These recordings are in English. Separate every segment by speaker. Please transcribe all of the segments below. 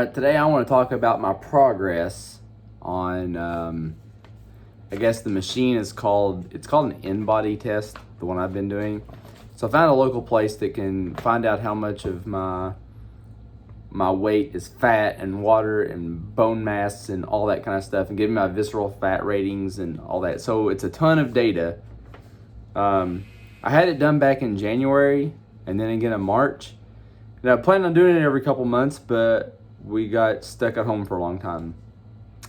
Speaker 1: right, today I want to talk about my progress on, I guess the machine is called an Inbody test, the one I've been doing. So I found a local place that can find out how much of my weight is fat and water and bone mass and all that kind of stuff, and give me my visceral fat ratings and all that. So it's a ton of data. I had it done back in January and then again in March. And I planned on doing it every couple months, but we got stuck at home for a long time.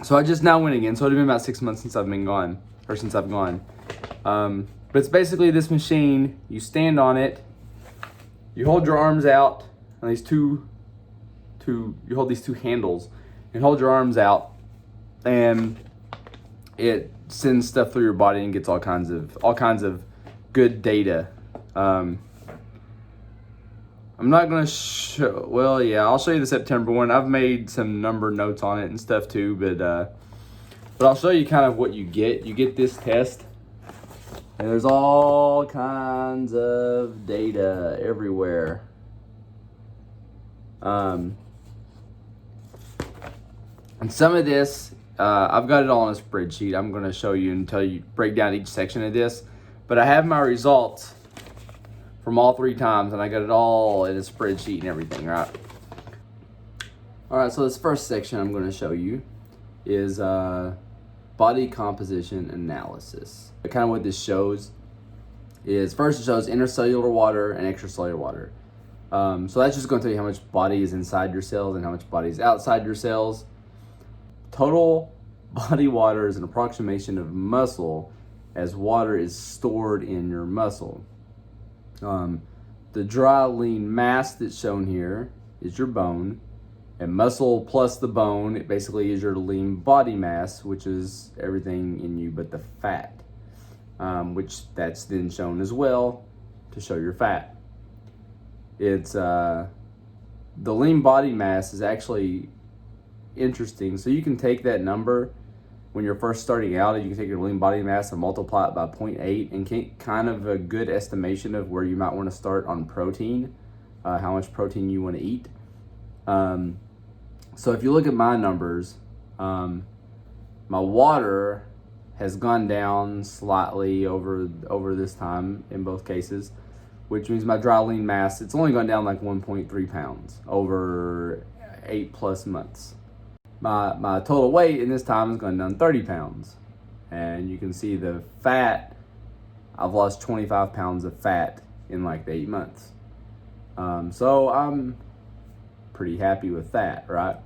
Speaker 1: So I just now went again. So it's been about 6 months since I've gone. But it's basically this machine. You stand on it, you hold your arms out, and you hold these two handles, and hold your arms out, and it sends stuff through your body and gets all kinds of good data. I'm not going to show, well, yeah, I'll show you the September one. I've made some number notes on it and stuff too, but I'll show you kind of what you get. You get this test, and there's all kinds of data everywhere. And some of this, I've got it all on a spreadsheet. I'm going to show you and break down each section of this, but I have my results from all 3 times, and I got it all in a spreadsheet and everything, right? All right, so this first section I'm going to show you is body composition analysis. Kind of what this shows is, first it shows intercellular water and extracellular water. So that's just going to tell you how much body is inside your cells and how much body is outside your cells. Total body water is an approximation of muscle as water is stored in your muscle. The dry lean mass that's shown here is your bone, and muscle plus the bone, it basically is your lean body mass, which is everything in you but the fat, which that's then shown as well to show your fat. It's the lean body mass is actually interesting. So you can take that number when you're first starting out, you can take your lean body mass and multiply it by 0.8 and get kind of a good estimation of where you might want to start on protein, how much protein you want to eat. So if you look at my numbers, my water has gone down slightly over this time in both cases, which means my dry lean mass, it's only gone down like 1.3 pounds over 8+ months. My total weight in this time has gone down 30 pounds. And you can see the fat, I've lost 25 pounds of fat in like the 8 months. So I'm pretty happy with that, right?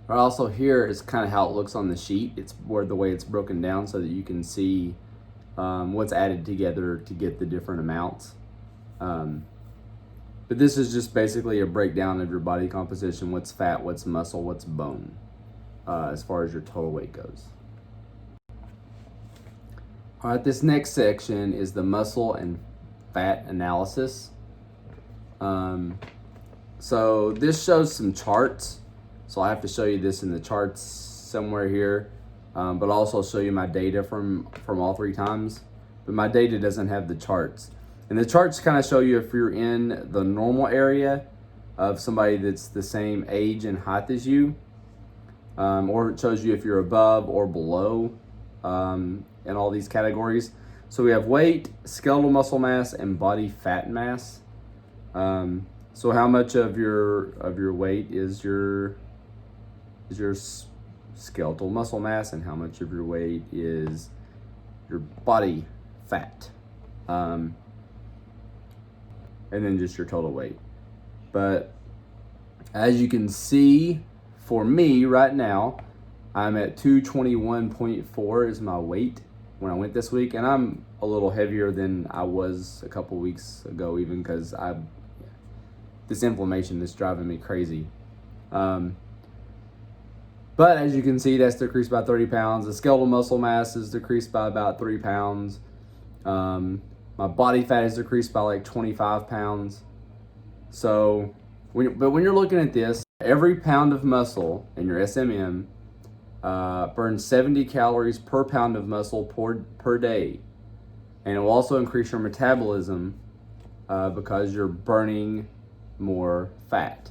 Speaker 1: But also here is kind of how it looks on the sheet. It's the way it's broken down so that you can see what's added together to get the different amounts. But this is just basically a breakdown of your body composition, what's fat, what's muscle, what's bone, as far as your total weight goes. All right, this next section is the muscle and fat analysis. So this shows some charts. So I have to show you this in the charts somewhere here, but also show you my data from all 3 times. But my data doesn't have the charts. And the charts kind of show you if you're in the normal area of somebody that's the same age and height as you, or it shows you if you're above or below in all these categories. So we have weight, skeletal muscle mass, and body fat mass. So how much of your weight is your skeletal muscle mass, and how much of your weight is your body fat? And then just your total weight. But as you can see, for me right now, I'm at 221.4 is my weight when I went this week, and I'm a little heavier than I was a couple weeks ago, even because this inflammation is driving me crazy. But as you can see, that's decreased by 30 pounds. The skeletal muscle mass is decreased by about 3 pounds. My body fat is decreased by like 25 pounds. So, when you're looking at this, every pound of muscle in your SMM burns 70 calories per pound of muscle per day. And it will also increase your metabolism because you're burning more fat.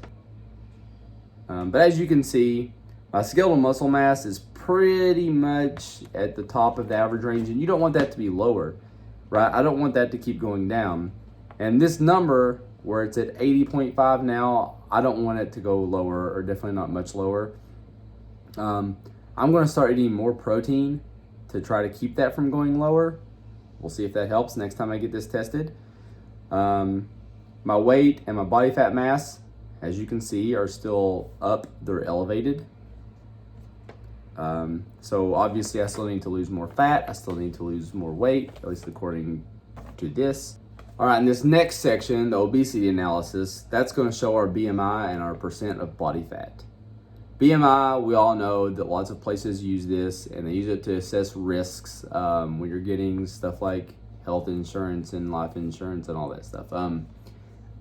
Speaker 1: But as you can see, my skeletal muscle mass is pretty much at the top of the average range, and you don't want that to be lower, right? I don't want that to keep going down. And this number, where it's at 80.5 now, I don't want it to go lower, or definitely not much lower. I'm going to start eating more protein to try to keep that from going lower. We'll see if that helps next time I get this tested. My weight and my body fat mass, as you can see, are still up. They're elevated. So obviously I still need to lose more fat. I still need to lose more weight, at least according to this. All right, in this next section, the obesity analysis, that's going to show our BMI and our percent of body fat. BMI, we all know that lots of places use this, and they use it to assess risks when you're getting stuff like health insurance and life insurance and all that stuff.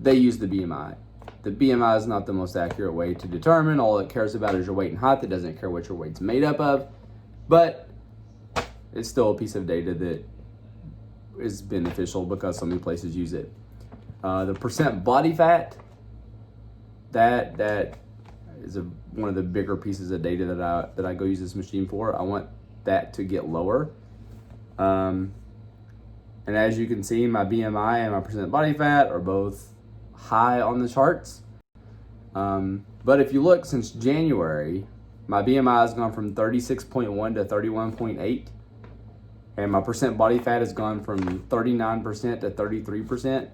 Speaker 1: They use the BMI. The BMI is not the most accurate way to determine. All it cares about is your weight and height. It doesn't care what your weight's made up of, but it's still a piece of data that is beneficial because so many places use it. The percent body fat, that is one of the bigger pieces of data that I go use this machine for. I want that to get lower. And as you can see, my BMI and my percent body fat are both high on the charts. But if you look since January, my BMI has gone from 36.1 to 31.8. And my percent body fat has gone from 39% to 33%.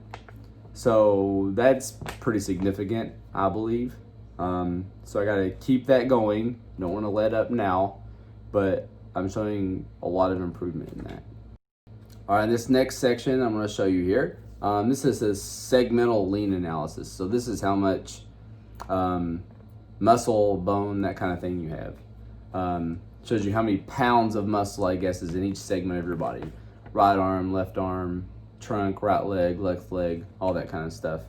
Speaker 1: So that's pretty significant, I believe. So I gotta keep that going. Don't wanna let up now, but I'm showing a lot of improvement in that. All right, this next section I'm gonna show you here. This is a segmental lean analysis. So this is how much muscle, bone, that kind of thing you have. Shows you how many pounds of muscle, I guess, is in each segment of your body. Right arm, left arm, trunk, right leg, left leg, all that kind of stuff.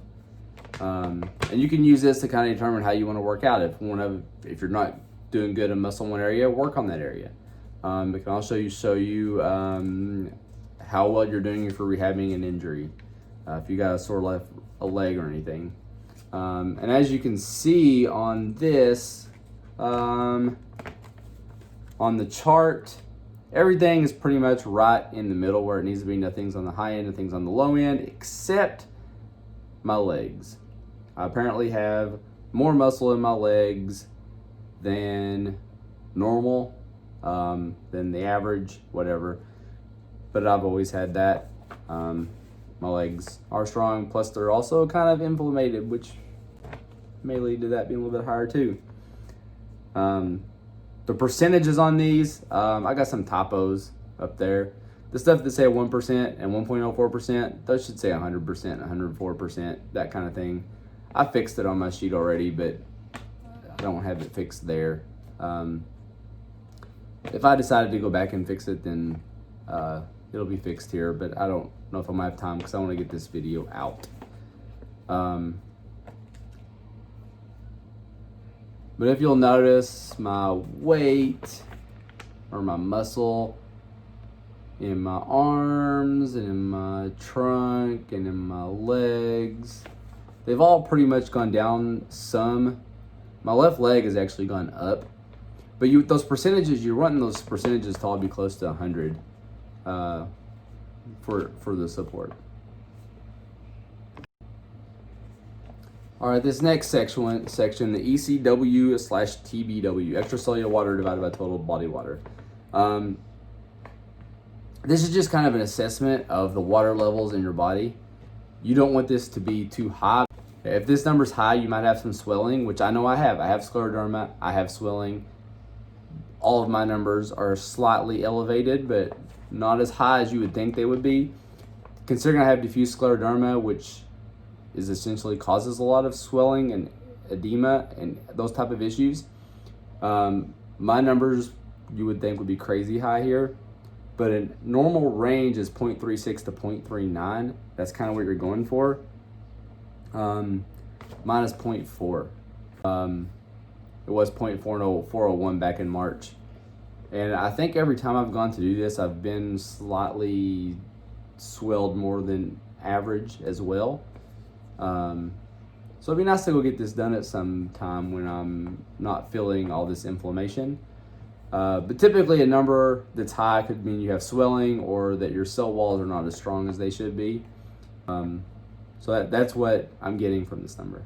Speaker 1: And you can use this to kind of determine how you want to work out. If you're not doing good in muscle in one area, work on that area. It can also show you how well you're doing for rehabbing an injury. If you got a sore a leg or anything. And as you can see on this, on the chart, everything is pretty much right in the middle where it needs to be. Nothing's on the high end, nothing's on the low end, except my legs. I apparently have more muscle in my legs than normal, than the average, whatever. But I've always had that. My legs are strong, plus they're also kind of inflamed, which may lead to that being a little bit higher too. The percentages on these, I got some typos up there. The stuff that say 1% and 1.04%, those should say 100%, 104%, that kind of thing. I fixed it on my sheet already, but I don't have it fixed there. If I decided to go back and fix it, then it'll be fixed here, but I don't know if I'm gonna have time because I want to get this video out. But if you'll notice, my weight or my muscle in my arms and in my trunk and in my legs, they've all pretty much gone down some. My left leg has actually gone up. But those percentages, you're wanting those percentages to all be close to 100 for the support. All right, this next section, the ECW/TBW, extracellular water divided by total body water. This is just kind of an assessment of the water levels in your body. You don't want this to be too high. If this number's high, you might have some swelling, which I know I have. I have scleroderma, I have swelling. All of my numbers are slightly elevated, but not as high as you would think they would be. Considering I have diffuse scleroderma, which is essentially causes a lot of swelling and edema and those type of issues. My numbers you would think would be crazy high here, but a normal range is 0.36 to 0.39. That's kind of what you're going for. Mine is 0.4. It was 0.401 back in March. And I think every time I've gone to do this, I've been slightly swelled more than average as well. So it'd be nice to go get this done at some time when I'm not feeling all this inflammation. But typically a number that's high could mean you have swelling or that your cell walls are not as strong as they should be. So that's what I'm getting from this number.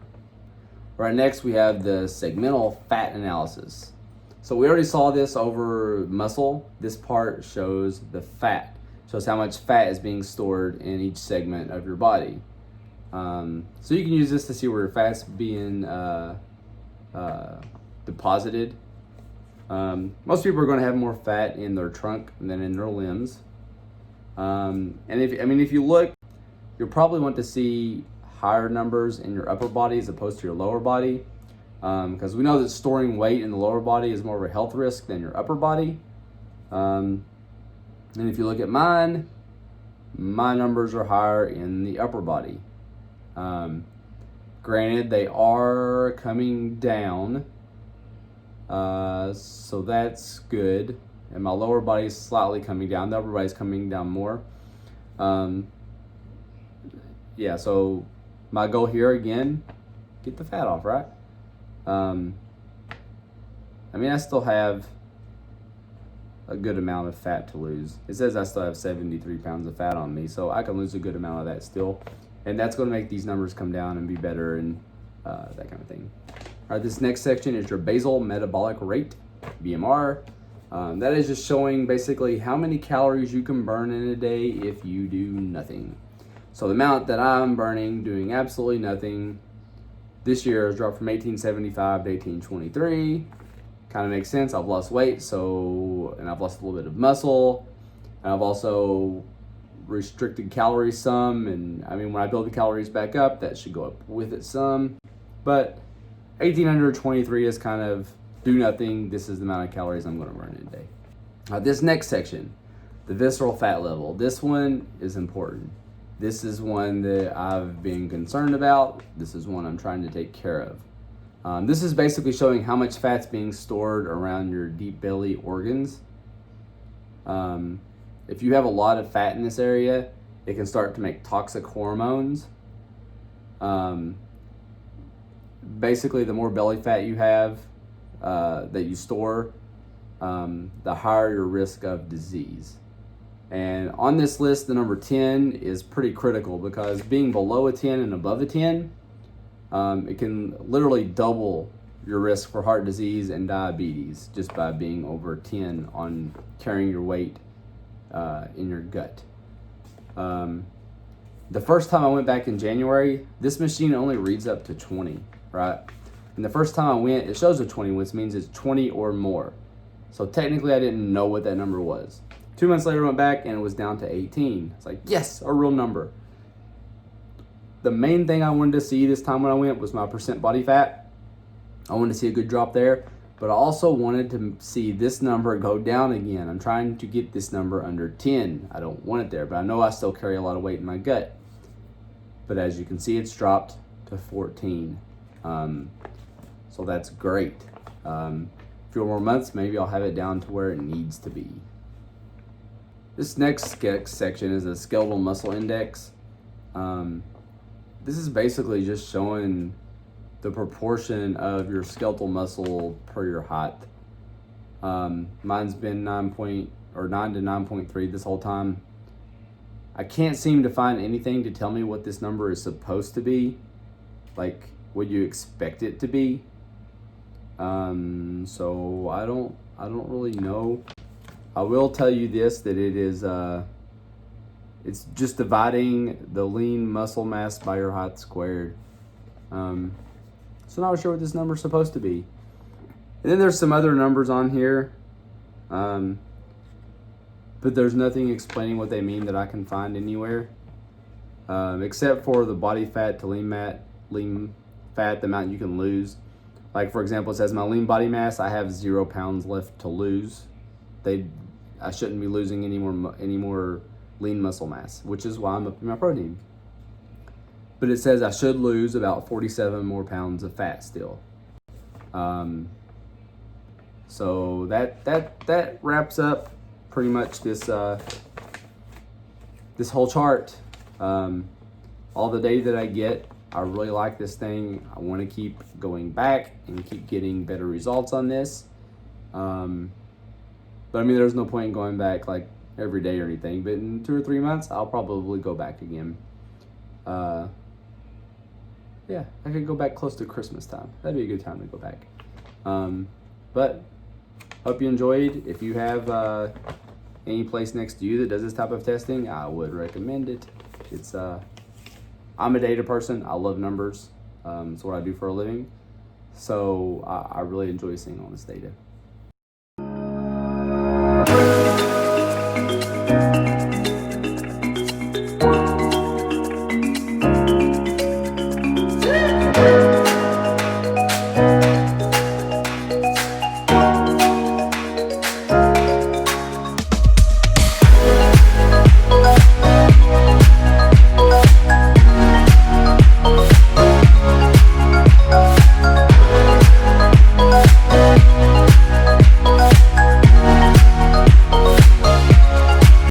Speaker 1: Right, next we have the segmental fat analysis. So we already saw this over muscle. This part shows the fat, shows how much fat is being stored in each segment of your body. So you can use this to see where your fat's being deposited. Most people are going to have more fat in their trunk than in their limbs. And if you look, you'll probably want to see higher numbers in your upper body as opposed to your lower body, because we know that storing weight in the lower body is more of a health risk than your upper body. And if you look at mine, my numbers are higher in the upper body. Granted, they are coming down, so that's good. And my lower body is slightly coming down. The upper body is coming down more. Yeah, so my goal here again, get the fat off, right? I still have a good amount of fat to lose. It says I still have 73 pounds of fat on me, so I can lose a good amount of that still. And that's going to make these numbers come down and be better and that kind of thing. All right, this next section is your basal metabolic rate, BMR. That is just showing basically how many calories you can burn in a day if you do nothing. So the amount that I'm burning doing absolutely nothing this year has dropped from 1875 to 1823. Kind of makes sense. I've lost weight, and I've lost a little bit of muscle. And I've also restricted calories some, and when I build the calories back up, that should go up with it some. But 1823 is kind of do nothing. This is the amount of calories I'm going to burn in a day. This next section, the visceral fat level. This one is important. This is one that I've been concerned about. This is one I'm trying to take care of. This is basically showing how much fat's being stored around your deep belly organs. If you have a lot of fat in this area, it can start to make toxic hormones. Basically, the more belly fat you have that you store, the higher your risk of disease. And on this list, the number 10 is pretty critical because being below a 10 and above a 10, it can literally double your risk for heart disease and diabetes just by being over 10 on carrying your weight in your gut. The first time I went back in January, this machine only reads up to 20, right? And the first time I went, it shows a 20, which means it's 20 or more. So technically I didn't know what that number was. 2 months later I went back and it was down to 18. It's like, yes, a real number. The main thing I wanted to see this time when I went was my percent body fat. I wanted to see a good drop there, but I also wanted to see this number go down again. I'm trying to get this number under 10. I don't want it there, but I know I still carry a lot of weight in my gut. But as you can see, it's dropped to 14. So that's great. A few more months, maybe I'll have it down to where it needs to be. This next section is a skeletal muscle index. This is basically just showing the proportion of your skeletal muscle per your height. Mine's been 9 to 9.3 this whole time. I can't seem to find anything to tell me what this number is supposed to be, like what you expect it to be. So I don't really know. I will tell you this, that it is it's just dividing the lean muscle mass by your height squared. So not sure what this number is supposed to be. And then there's some other numbers on here, but there's nothing explaining what they mean that I can find anywhere, except for the body fat to lean fat, the amount you can lose. Like for example, it says my lean body mass, I have 0 pounds left to lose. I shouldn't be losing any more lean muscle mass, which is why I'm upping my protein. But it says I should lose about 47 more pounds of fat still. So that wraps up pretty much this whole chart. All the data that I get I really like this thing. I want to keep going back and keep getting better results on this. But I mean, there's no point in going back like every day or anything. But in 2 or 3 months, I'll probably go back again. Yeah, I could go back close to Christmas time. That'd be a good time to go back. But hope you enjoyed. If you have any place next to you that does this type of testing, I would recommend it. It's I'm a data person. I love numbers. It's what I do for a living. So I really enjoy seeing all this data.